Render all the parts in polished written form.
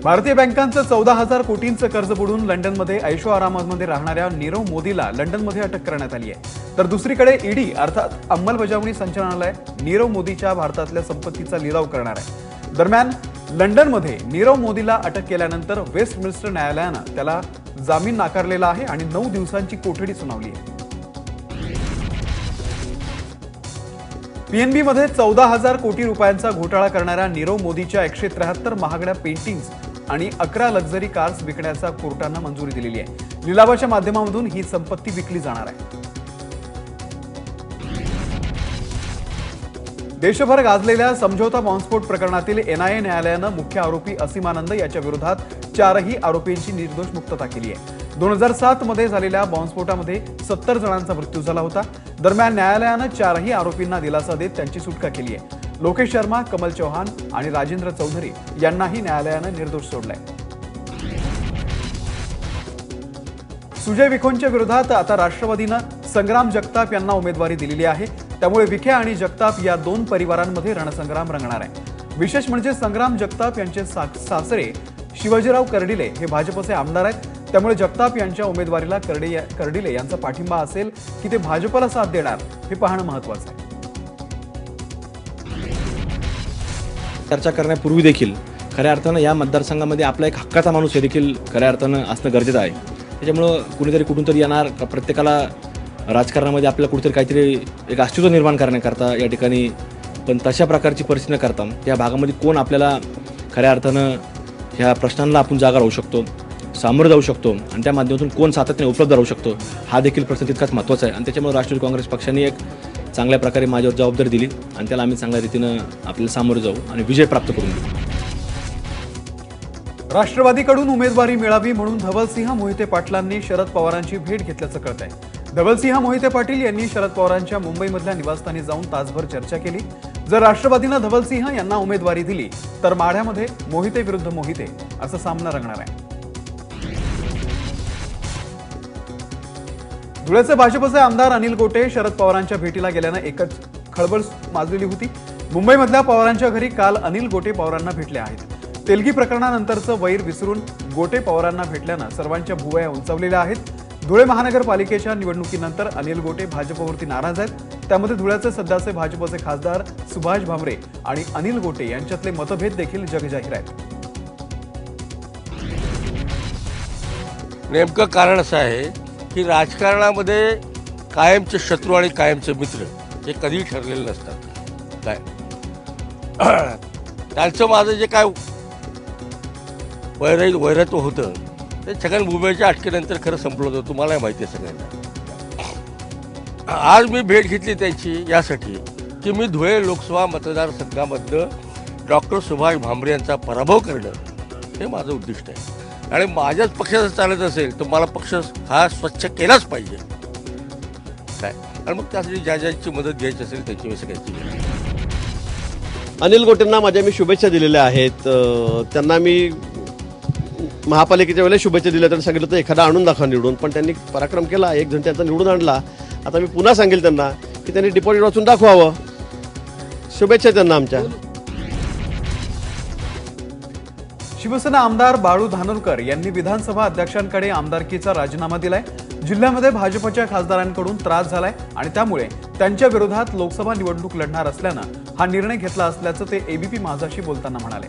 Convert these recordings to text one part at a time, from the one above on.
भारतीय बँकांचं 14,000 कोटींचं कर्ज बुडून लंडनमध्ये ऐशो आरामामध्ये राहणाऱ्या नीरव मोदीला लंडनमध्ये अटक करण्यात आली आहे। तर दुसरीकडे ईडी अर्थात अंमलबजावणी संचालनालय नीरव मोदीच्या भारतातल्या संपत्तीचा लिलाव करणार आहे। दरम्यान लंडनमध्ये नीरव मोदीला अटक केल्यानंतर वेस्टमिन्स्टर न्यायालयानं त्याला जामीन नाकारलेला आहे आणि 9 दिवसांची कोठडी सुनावली आहे। पीएनबी मध्ये 14,000 कोटी रुपयांचा घोटाळा करणाऱ्या नीरव मोदीच्या 173 महागड्या पेंटिंग्स आणि 11 लक्झरी कार्स विकण्याचा कोर्टानं मंजुरी दिलेली आहे। लिलावाच्या माध्यमातून ही संपत्ती विकली जाणार आहे। देशभर गाजलेल्या समझौता बॉम्बस्फोट प्रकरणातील एनआयए न्यायालयानं मुख्य आरोपी असीमानंद याच्या विरोधात 4ही आरोपींची निर्दोष मुक्तता केली आहे। 2007 मध्ये झालेल्या बॉम्बस्फोटामध्ये 70 जणांचा मृत्यू झाला होता। दरम्यान न्यायालयानं 4ही आरोपींना दिलासा देत त्यांची सुटका केली आहे। लोकेश शर्मा, कमल चौहान आणि राजेंद्र चौधरी यांनाही न्यायालयानं निर्दोष सोडलंय। सुजय विखेंच्या विरोधात आता राष्ट्रवादीनं संग्राम जगताप यांना उमेदवारी दिलेली आहे। त्यामुळे विखे आणि जगताप या दोन परिवारांमध्ये रणसंग्राम रंगणार आहे। विशेष म्हणजे संग्राम जगताप यांचे सासरे शिवाजीराव कर्डिले हे भाजपचे आमदार आहेत। त्यामुळे जगताप यांच्या उमेदवारीला कर्डिले यांचा पाठिंबा असेल की ते भाजपला साथ देणार हे पाहणं महत्त्वाचं आहे। चर्चा करण्यापूर्वी देखील खऱ्या अर्थानं या मतदारसंघामध्ये आपला एक हक्काचा माणूस हे देखील खऱ्या अर्थानं असणं गरजेचं आहे। त्याच्यामुळं कुणीतरी कुठून तरी येणार, प्रत्येकाला राजकारणामध्ये आपल्याला कुठेतरी काहीतरी एक अस्तित्व निर्माण करण्याकरता या ठिकाणी, पण तशा प्रकारची परिस्थिती न करता त्या भागामध्ये कोण आपल्याला खऱ्या अर्थानं ह्या प्रश्नांना आपण जागा राहू शकतो, सामोरं जाऊ शकतो आणि त्या माध्यमातून कोण सातत्याने उपलब्ध राहू शकतो हा देखील प्रश्न तितकाच महत्त्वाचा आहे। आणि त्याच्यामुळे राष्ट्रवादी काँग्रेस पक्षाने एक चांगल्या प्रकारे माझ्यावर जबाबदारी दिली आणि त्याला आम्ही चांगल्या रीतीनं आपल्याला सामोरं जाऊ आणि विजय प्राप्त करून देऊ। राष्ट्रवादीकडून उमेदवारी मिळावी म्हणून धवलसिंह मोहिते पाटलांनी शरद पवारांची भेट घेतल्याचं कळतंय। धवलसिंह मोहिते पाटील यांनी शरद पवारांच्या मुंबईमधल्या निवासस्थानी जाऊन तासभर चर्चा केली। जर राष्ट्रवादीनं धवलसिंह यांना उमेदवारी दिली तर माढ्यामध्ये मोहिते विरुद्ध मोहिते असा सामना रंगणार आहे। धुळ्याचे भाजपचे आमदार अनिल गोटे शरद पवारांच्या भेटीला गेल्यानं एकच खळबळ माजलेली होती। मुंबईमधल्या पवारांच्या घरी काल अनिल गोटे पवारांना भेटले आहेत। तेलगी प्रकरणानंतरचं वैर विसरून गोटे पवारांना भेटल्यानं सर्वांच्या भुवया उंचावलेल्या आहेत। धुळे महानगरपालिकेच्या निवडणुकीनंतर अनिल गोटे भाजपवरती नाराज आहेत। त्यामध्ये धुळ्याचे सध्याचे भाजपचे खासदार सुभाष भामरे आणि अनिल गोटे यांच्यातले मतभेद देखील जगजाहीर आहेत। नेमकं कारण असं आहे की राजकारणामध्ये कायमचे शत्रू आणि कायमचे मित्र हे कधीही ठरलेले नसतात। काय त्यांचं माझं जे काय वैरत्व होतं ते छगनभूमीच्या अटकेनंतर खरं संपलं होतं, तुम्हालाही माहिती आहे सगळ्यांना। आज मी भेट घेतली त्यांची यासाठी की मी धुळे लोकसभा मतदारसंघामधलं डॉक्टर सुभाष भामरे यांचा पराभव करणं हे माझं उद्दिष्ट आहे आणि माझ्याच पक्षाचं चालत असेल तर मला पक्ष हा स्वच्छ केलाच पाहिजे काय, आणि मग त्यासाठी ज्या ज्यांची मदत घ्यायची असेल त्यांची सगळ्यांची। अनिल गोटेंना माझ्या मी शुभेच्छा दिलेल्या आहेत। त्यांना मी महापालिकेच्या वेळेला शुभेच्छा दिल्या, त्यांनी सांगितलं तर एखादा आणून दाखवा निवडून, पण त्यांनी पराक्रम केला, एक जण त्यांचा निवडून आणला। आता मी पुन्हा सांगेल त्यांना की त्यांनी डिपॉझिट वाचून दाखवावं। शुभेच्छा त्यांना आमच्या। शिवसेना आमदार बाळू धानोरकर यांनी विधानसभा अध्यक्षांकडे आमदारकीचा राजीनामा दिलाय। जिल्ह्यामध्ये भाजपच्या खासदारांकडून त्रास झालाय आणि त्यामुळे त्यांच्या विरोधात लोकसभा निवडणूक लढणार असल्यानं हा निर्णय घेतला असल्याचं ते एबीपी माझाशी बोलताना म्हणाले।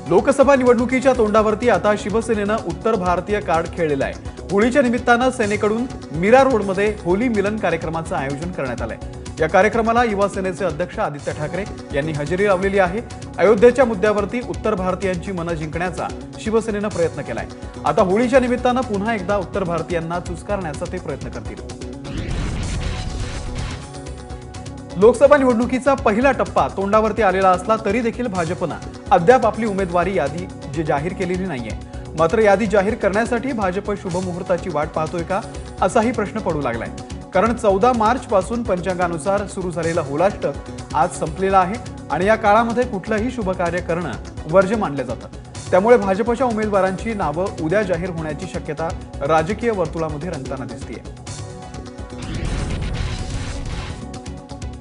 लोकसभा निवडणुकीच्या तोंडावरती आता शिवसेनेनं उत्तर भारतीय कार्ड खेळलेलं आहे। होळीच्या निमित्तानं सेनेकडून मीरा रोडमध्ये होली मिलन कार्यक्रमाचं आयोजन करण्यात आलंय। या कार्यक्रमाला युवा सेनेचे अध्यक्ष आदित्य ठाकरे यांनी हजेरी लावलेली आहे। अयोध्येच्या मुद्द्यावरती उत्तर भारतीयांची मनं जिंकण्याचा शिवसेनेनं प्रयत्न केलाय। आता होळीच्या निमित्तानं पुन्हा एकदा उत्तर भारतीयांना चुचकारण्याचा ते प्रयत्न करतील। लोकसभा निवडणुकीचा पहिला टप्पा तोंडावरती आलेला असला तरी देखील भाजपनं अद्याप आपली उमेदवारी यादी जाहीर केलेली नाहीये। मात्र यादी जाहीर करण्यासाठी भाजप शुभमुहूर्ताची वाट पाहतोय का असाही प्रश्न पडू लागलाय। कारण 14 मार्च पासून पंचांगानुसार सुरू झालेला होलाष्टक आज संपलेला आहे आणि या काळामध्ये कुठलंही शुभ कार्य करणं वर्ज्य मानलं जातं। त्यामुळे भाजपच्या उमेदवारांची नावं उद्या जाहीर होण्याची शक्यता राजकीय वर्तुळामध्ये रंगताना दिसतेय।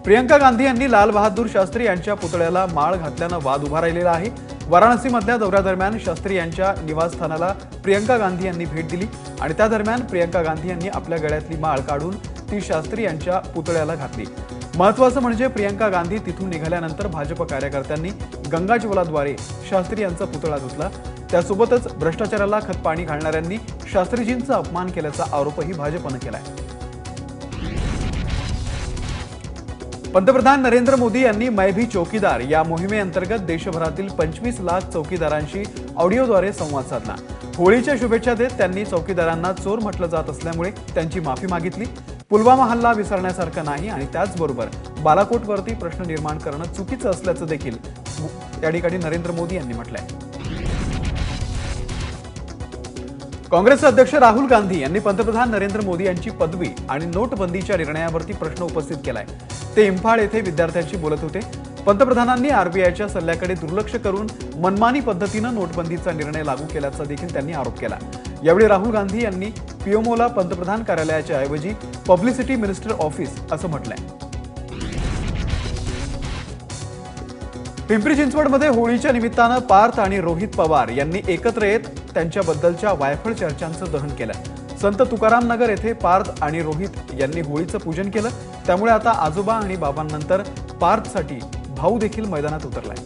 प्रियंका गांधी यांनी लाल बहादूर शास्त्री यांच्या पुतळ्याला माळ घातल्यानं वाद उभा राहिलेला आहे। वाराणसीमधल्या दौऱ्यादरम्यान शास्त्री यांच्या निवासस्थानाला प्रियंका गांधी यांनी भेट दिली आणि त्या दरम्यान प्रियंका गांधी यांनी आपल्या गळ्यातली माळ काढून ती शास्त्री यांच्या पुतळ्याला घातली। महत्त्वाचं म्हणजे प्रियंका गांधी तिथून निघाल्यानंतर भाजप कार्यकर्त्यांनी गंगाजलाद्वारे शास्त्री यांचा पुतळा धुतला। त्यासोबतच भ्रष्टाचाराला खतपाणी घालणाऱ्यांनी शास्त्रीजींचा अपमान केल्याचा आरोपही भाजपनं केलाय। पंतप्रधान नरेंद्र मोदी यांनी मैं भी चौकीदार या मोहिमेअंतर्गत देशभरातील 25 लाख चौकीदारांशी ऑडिओद्वारे संवाद साधला। होळीच्या शुभेच्छा देत त्यांनी चौकीदारांना चोर म्हटलं जात असल्यामुळे त्यांची माफी मागितली। पुलवामा हल्ला विसरण्यासारखा नाही आणि त्याचबरोबर बालाकोटवरती प्रश्न निर्माण करणं चुकीचं असल्याचं देखील या ठिकाणी नरेंद्र मोदी यांनी म्हटलंय। काँग्रेसचे अध्यक्ष राहुल गांधी यांनी पंतप्रधान नरेंद्र मोदी यांची पदवी आणि नोटबंदीच्या निर्णयावरती प्रश्न उपस्थित केलाय। ते इम्फाळ येथे विद्यार्थ्यांशी बोलत होते। पंतप्रधानांनी आरबीआयच्या सल्ल्याकडे दुर्लक्ष करून मनमानी पद्धतीनं नोटबंदीचा निर्णय लागू केल्याचा देखील त्यांनी आरोप केला। यावेळी राहुल गांधी यांनी पीएमओला पंतप्रधान कार्यालयाच्या ऐवजी पब्लिसिटी मिनिस्टर ऑफिस असं म्हटलंय। पिंपरी चिंचवडमध्ये होळीच्या निमित्तानं पार्थ आणि रोहित पवार यांनी एकत्र येत त्यांच्याबद्दलच्या वायफळ चर्चांचं दहन केलं। संत तुकाराम नगर येथे पार्थ आणि रोहित यांनी होळीचं पूजन केलं। त्यामुळे आता आजोबा आणि बाबांनंतर पार्थसाठी भाऊ देखील मैदानात उतरलाय।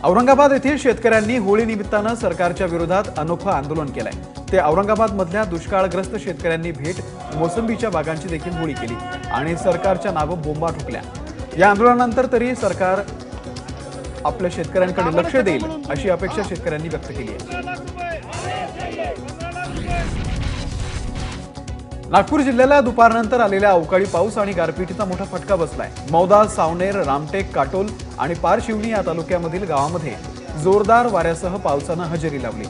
औरंगाबाद येथील शेतकऱ्यांनी होळी निमित्तानं सरकारच्या विरोधात अनोखं आंदोलन केलंय। ते औरंगाबादमधल्या दुष्काळग्रस्त शेतकऱ्यांनी भेट मोसंबीच्या बागांची देखील होळी केली आणि सरकारच्या नावं बोंबा ठोकल्या। या आंदोलनानंतर तरी सरकार आपल्या शेतकऱ्यांकडे लक्ष देईल अशी अपेक्षा शेतकऱ्यांनी व्यक्त केली आहे। नागपूर जिल्ह्याला दुपारनंतर आलेल्या अवकाळी पाऊस आणि गारपिटीचा मोठा फटका बसलाय। मौदा, सावनेर, रामटेक, काटोल आणि पारशिवनी या तालुक्यामधील गावांमध्ये जोरदार वाऱ्यासह पावसानं हजेरी लावली।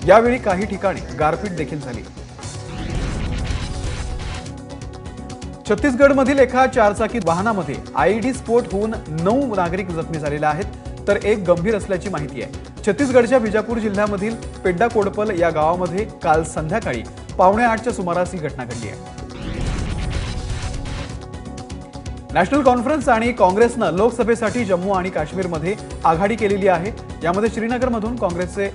यावेळी काही ठिकाणी गारपीट देखील झाली। छत्तीसगडमधील एका चारचाकी वाहनामध्ये आयईडी स्फोट होऊन 9 नागरिक जखमी झालेले आहेत तर एक गंभीर असल्याची माहिती आहे। छत्तीसगडच्या बिजापूर जिल्ह्यामधील पेड्डाकोडपल या गावामध्ये काल संध्याकाळी 7:45च्या सुमारास ही घटना घडली आहे। नॅशनल कॉन्फरन्स आणि काँग्रेसनं लोकसभेसाठी जम्मू आणि काश्मीरमध्ये आघाडी केलेली आहे। यामध्ये श्रीनगरमधून काँग्रेसचे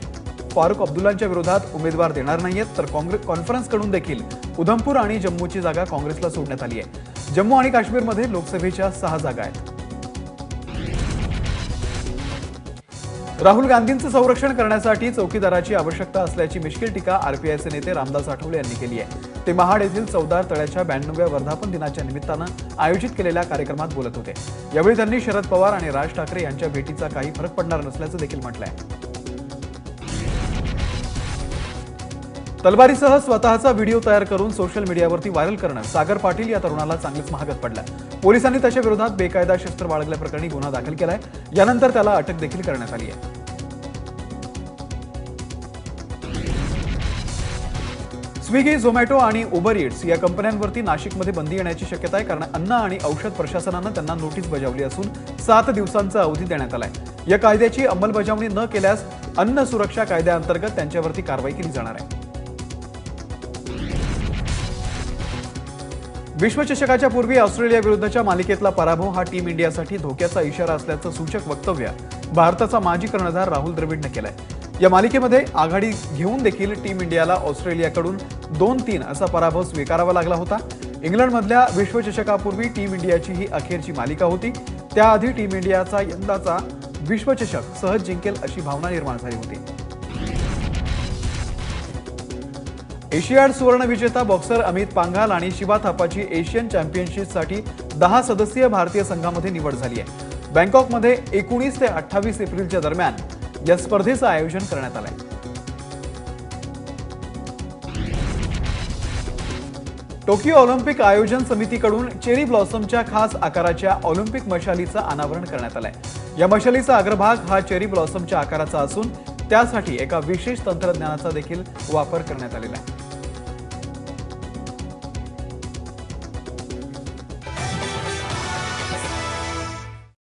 फारुख अब्दुल्लांच्या विरोधात उमेदवार देणार नाहीयेत तर कॉन्फरन्सकडून देखील उधमपूर आणि जम्मूची जागा काँग्रेसला सोडण्यात आली आहे। जम्मू आणि काश्मीरमध्ये लोकसभेच्या 6 जागा आहेत। राहुल गांधींचं संरक्षण करण्यासाठी चौकीदाराची आवश्यकता असल्याची मिश्किल टीका आरपीआयचे नेते रामदास आठवले यांनी केली आहे। ते महाड येथील चौदार तळ्याच्या 92व्या वर्धापन दिनाच्या निमित्तानं आयोजित केलेल्या कार्यक्रमात बोलत होते। यावेळी त्यांनी शरद पवार आणि राज ठाकरे यांच्या भेटीचा काही फरक पडणार नसल्याचं देखील म्हटलंय। तलवारीसह स्वतःचा व्हिडिओ तयार करून सोशल मीडियावरती व्हायरल करणं सागर पाटील या तरुणाला चांगलीच महागत पडलं। पोलिसांनी त्याच्या विरोधात बेकायदा शस्त्र बाळगल्याप्रकरणी गुन्हा दाखल केलाय। यानंतर त्याला अटक देखील करण्यात आली आहे। स्विगी, झोमॅटो आणि उबर इट्स या कंपन्यांवरती नाशिकमध्ये बंदी येण्याची शक्यता आहे कारण अन्न आणि औषध प्रशासनानं त्यांना नोटीस बजावली असून 7 दिवसांचा अवधी देण्यात आलाय। या कायद्याची अंमलबजावणी न केल्यास अन्न सुरक्षा कायद्याअंतर्गत त्यांच्यावरती कारवाई केली जाणार आहे। विश्वचषकाच्या पूर्वी ऑस्ट्रेलिया विरुद्धच्या मालिकेतला पराभव हा टीम इंडियासाठी धोक्याचा इशारा असल्याचं सूचक वक्तव्य भारताचा माजी कर्णधार राहुल द्रविडनं केलंय। या मालिकेमध्ये आघाडी घेऊन देखील टीम इंडियाला ऑस्ट्रेलियाकडून 2-3 असा पराभव स्वीकारावा लागला होता। इंग्लंडमधल्या विश्वचषकापूर्वी टीम इंडियाची ही अखेरची मालिका होती। त्याआधी टीम इंडियाचा यंदाचा विश्वचषक सहज जिंकेल अशी भावना निर्माण झाली होती। एशियाड सुवर्ण विजेता बॉक्सर अमित पांघाल आणि शिवा थापाची एशियन चॅम्पियनशिपसाठी 10 सदस्यीय भारतीय संघामध्ये निवड झाली आहे। बँकॉकमध्ये 19 ते 28 एप्रिलच्या दरम्यान या स्पर्धेचं आयोजन करण्यात आलंय। टोकियो ऑलिम्पिक आयोजन समितीकडून चेरी ब्लॉसमच्या खास आकाराच्या ऑलिम्पिक मशालीचं अनावरण करण्यात आलंय। या मशालीचा अग्रभाग हा चेरी ब्लॉसमच्या आकाराचा असून त्यासाठी एका विशेष तंत्रज्ञानाचा देखील वापर करण्यात आलेला आहे।